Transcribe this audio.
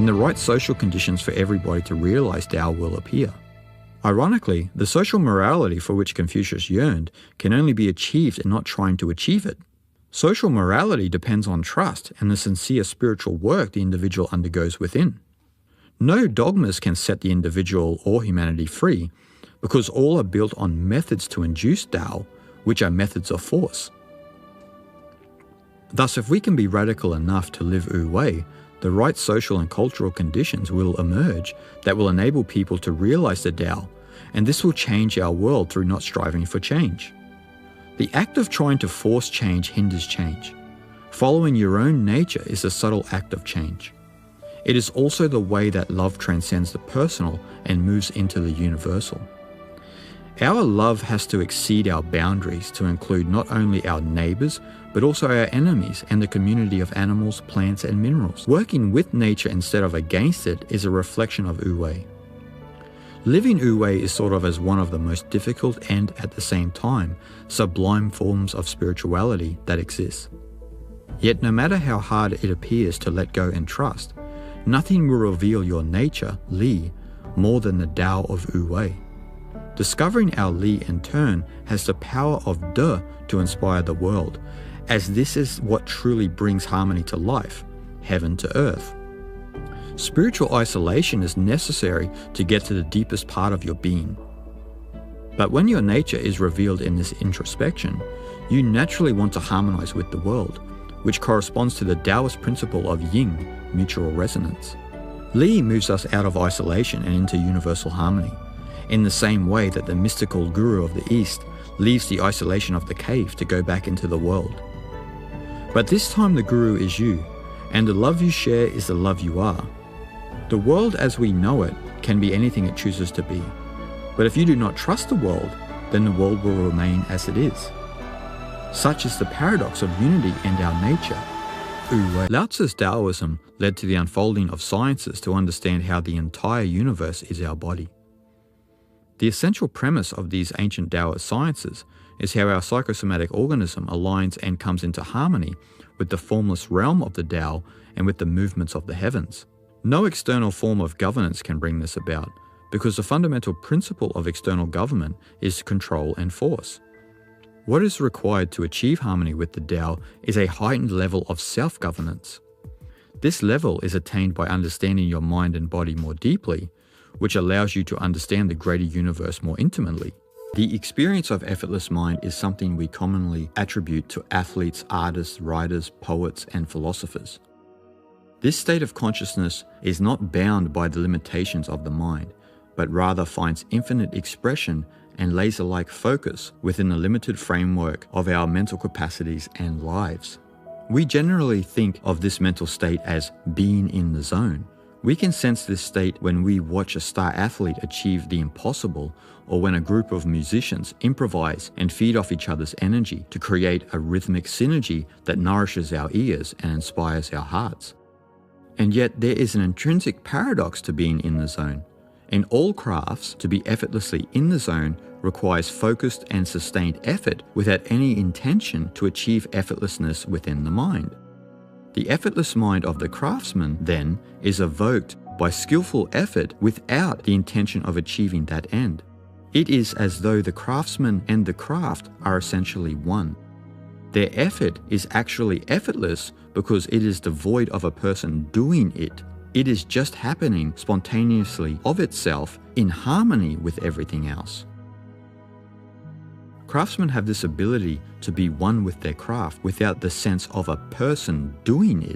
and the right social conditions for everybody to realize Tao will appear. Ironically, the social morality for which Confucius yearned can only be achieved in not trying to achieve it. Social morality depends on trust and the sincere spiritual work the individual undergoes within. No dogmas can set the individual or humanity free, because all are built on methods to induce Tao, which are methods of force. Thus, if we can be radical enough to live wu-wei, the right social and cultural conditions will emerge that will enable people to realize the Tao, and this will change our world through not striving for change. The act of trying to force change hinders change. Following your own nature is a subtle act of change. It is also the way that love transcends the personal and moves into the universal. Our love has to exceed our boundaries to include not only our neighbors, but also our enemies and the community of animals, plants, and minerals. Working with nature instead of against it is a reflection of wu-wei. Living wu-wei is thought of as one of the most difficult and, at the same time, sublime forms of spirituality that exists. Yet no matter how hard it appears to let go and trust, nothing will reveal your nature, Li, more than the Tao of wu-wei. Discovering our Li in turn has the power of De to inspire the world, as this is what truly brings harmony to life, heaven to earth. Spiritual isolation is necessary to get to the deepest part of your being. But when your nature is revealed in this introspection, you naturally want to harmonize with the world, which corresponds to the Taoist principle of yin, mutual resonance. Li moves us out of isolation and into universal harmony, in the same way that the mystical guru of the East leaves the isolation of the cave to go back into the world. But this time the guru is you, and the love you share is the love you are. The world as we know it can be anything it chooses to be. But if you do not trust the world, then the world will remain as it is. Such is the paradox of unity and our nature. Wu-wei. Lao Tzu's Taoism led to the unfolding of sciences to understand how the entire universe is our body. The essential premise of these ancient Taoist sciences is how our psychosomatic organism aligns and comes into harmony with the formless realm of the Tao and with the movements of the heavens. No external form of governance can bring this about, because the fundamental principle of external government is control and force. What is required to achieve harmony with the Tao is a heightened level of self-governance. This level is attained by understanding your mind and body more deeply, which allows you to understand the greater universe more intimately. The experience of effortless mind is something we commonly attribute to athletes, artists, writers, poets, and philosophers. This state of consciousness is not bound by the limitations of the mind, but rather finds infinite expression and laser-like focus within the limited framework of our mental capacities and lives. We generally think of this mental state as being in the zone. We can sense this state when we watch a star athlete achieve the impossible, or when a group of musicians improvise and feed off each other's energy to create a rhythmic synergy that nourishes our ears and inspires our hearts. And yet there is an intrinsic paradox to being in the zone. In all crafts, to be effortlessly in the zone requires focused and sustained effort without any intention to achieve effortlessness within the mind. The effortless mind of the craftsman, then, is evoked by skillful effort without the intention of achieving that end. It is as though the craftsman and the craft are essentially one. Their effort is actually effortless because it is devoid of a person doing it. It is just happening spontaneously of itself in harmony with everything else. Craftsmen have this ability to be one with their craft without the sense of a person doing it.